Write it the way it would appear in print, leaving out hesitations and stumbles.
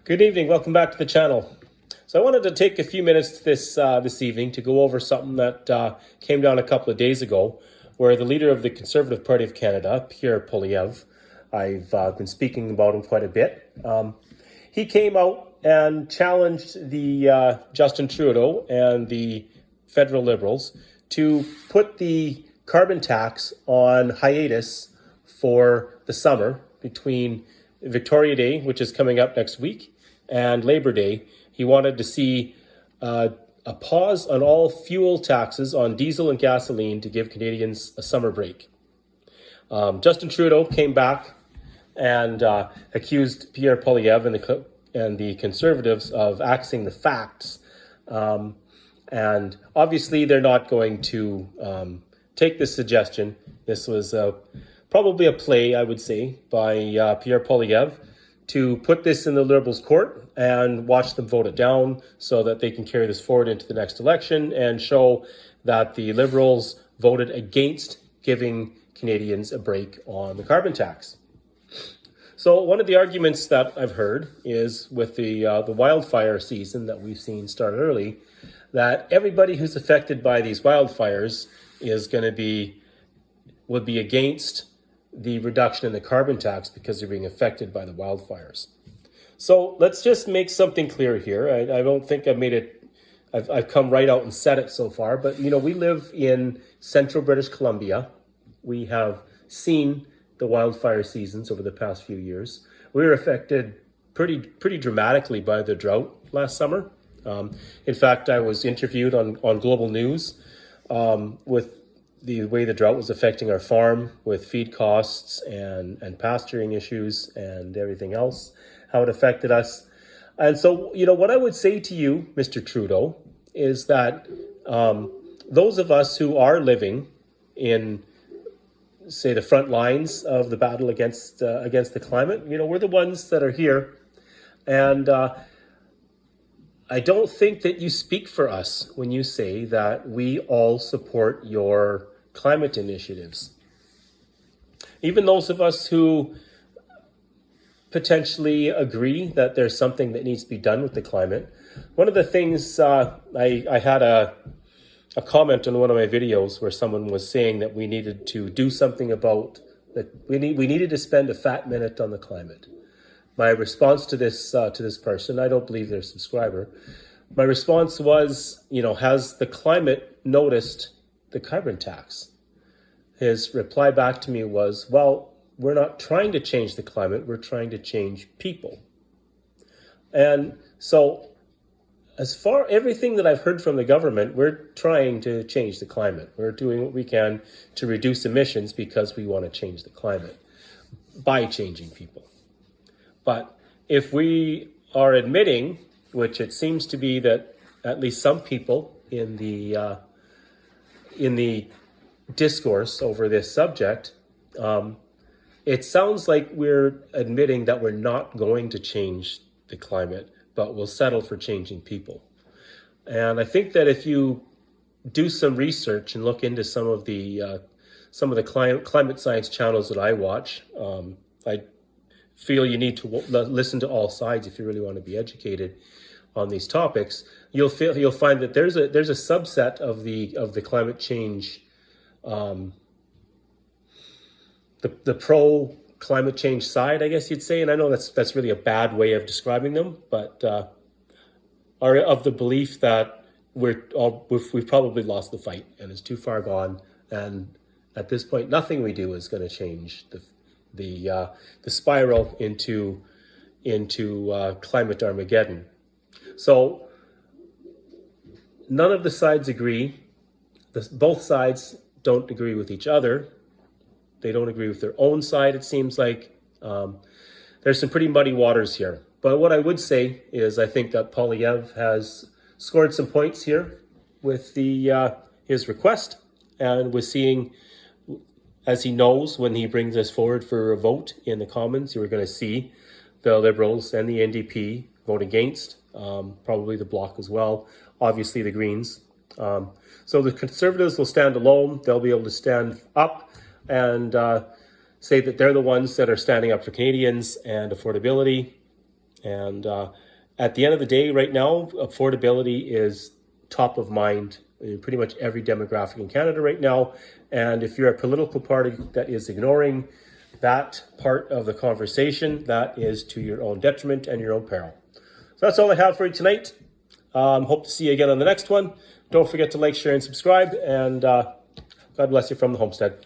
Good evening. Welcome back to the channel. So I wanted to take a few minutes this evening to go over something that came down a couple of days ago, where the leader of the Conservative Party of Canada, Pierre Poilievre, I've been speaking about him quite a bit. He came out and challenged the Justin Trudeau and the federal Liberals to put the carbon tax on hiatus for the summer between Victoria Day, which is coming up next week, and Labor Day. He wanted to see a pause on all fuel taxes on diesel and gasoline to give Canadians a summer break. Justin Trudeau came back and accused Pierre Poilievre and the Conservatives of axing the facts. And obviously, they're not going to take this suggestion. This was probably a play, I would say, by Pierre Poilievre to put this in the Liberals' court and watch them vote it down so that they can carry this forward into the next election and show that the Liberals voted against giving Canadians a break on the carbon tax. So one of the arguments that I've heard is with the wildfire season that we've seen start early, that everybody who's affected by these wildfires would be against the reduction in the carbon tax because they're being affected by the wildfires. So let's just make something clear here. I don't think I've made it, I've come right out and said it so far, but we live in central British Columbia. We have seen the wildfire seasons over the past few years. We were affected pretty dramatically by the drought last summer. In fact, I was interviewed on Global News with the way the drought was affecting our farm with feed costs and pasturing issues and everything else, how it affected us. And so, what I would say to you, Mr. Trudeau, is that those of us who are living in, say, the front lines of the battle against the climate, we're the ones that are here. And I don't think that you speak for us when you say that we all support your climate initiatives. Even those of us who potentially agree that there's something that needs to be done with the climate. One of the things, I had a comment on one of my videos where someone was saying that we needed to do something about that. We needed to spend a fat minute on the climate. My response to this person, I don't believe they're a subscriber. My response was, has the climate noticed the carbon tax? His reply back to me was, well, we're not trying to change the climate, we're trying to change people. And so everything that I've heard from the government, we're trying to change the climate. We're doing what we can to reduce emissions because we want to change the climate by changing people. But if we are admitting, which it seems to be that at least some people in the discourse over this subject, it sounds like we're admitting that we're not going to change the climate, but we'll settle for changing people. And I think that if you do some research and look into some of the climate science channels that I watch, I feel you need to listen to all sides if you really want to be educated on these topics. You'll find that there's a subset of the climate change, the pro climate change side, I guess you'd say, and I know that's really a bad way of describing them, but are of the belief that we've probably lost the fight and it's too far gone, and at this point nothing we do is going to change the spiral into climate Armageddon. So none of the sides agree. Both sides don't agree with each other. They don't agree with their own side, it seems like. There's some pretty muddy waters here. But what I would say is I think that Poilievre has scored some points here with his request, and we're seeing, as he knows, when he brings us forward for a vote in the Commons, you're going to see the Liberals and the NDP vote against, probably the Bloc as well, obviously the Greens. So the Conservatives will stand alone. They'll be able to stand up and say that they're the ones that are standing up for Canadians and affordability. And at the end of the day, right now, affordability is top of mind in pretty much every demographic in Canada right now. And if you're a political party that is ignoring that part of the conversation, that is to your own detriment and your own peril. So that's all I have for you tonight. Hope to see you again on the next one. Don't forget to like, share, and subscribe. And God bless you from the homestead.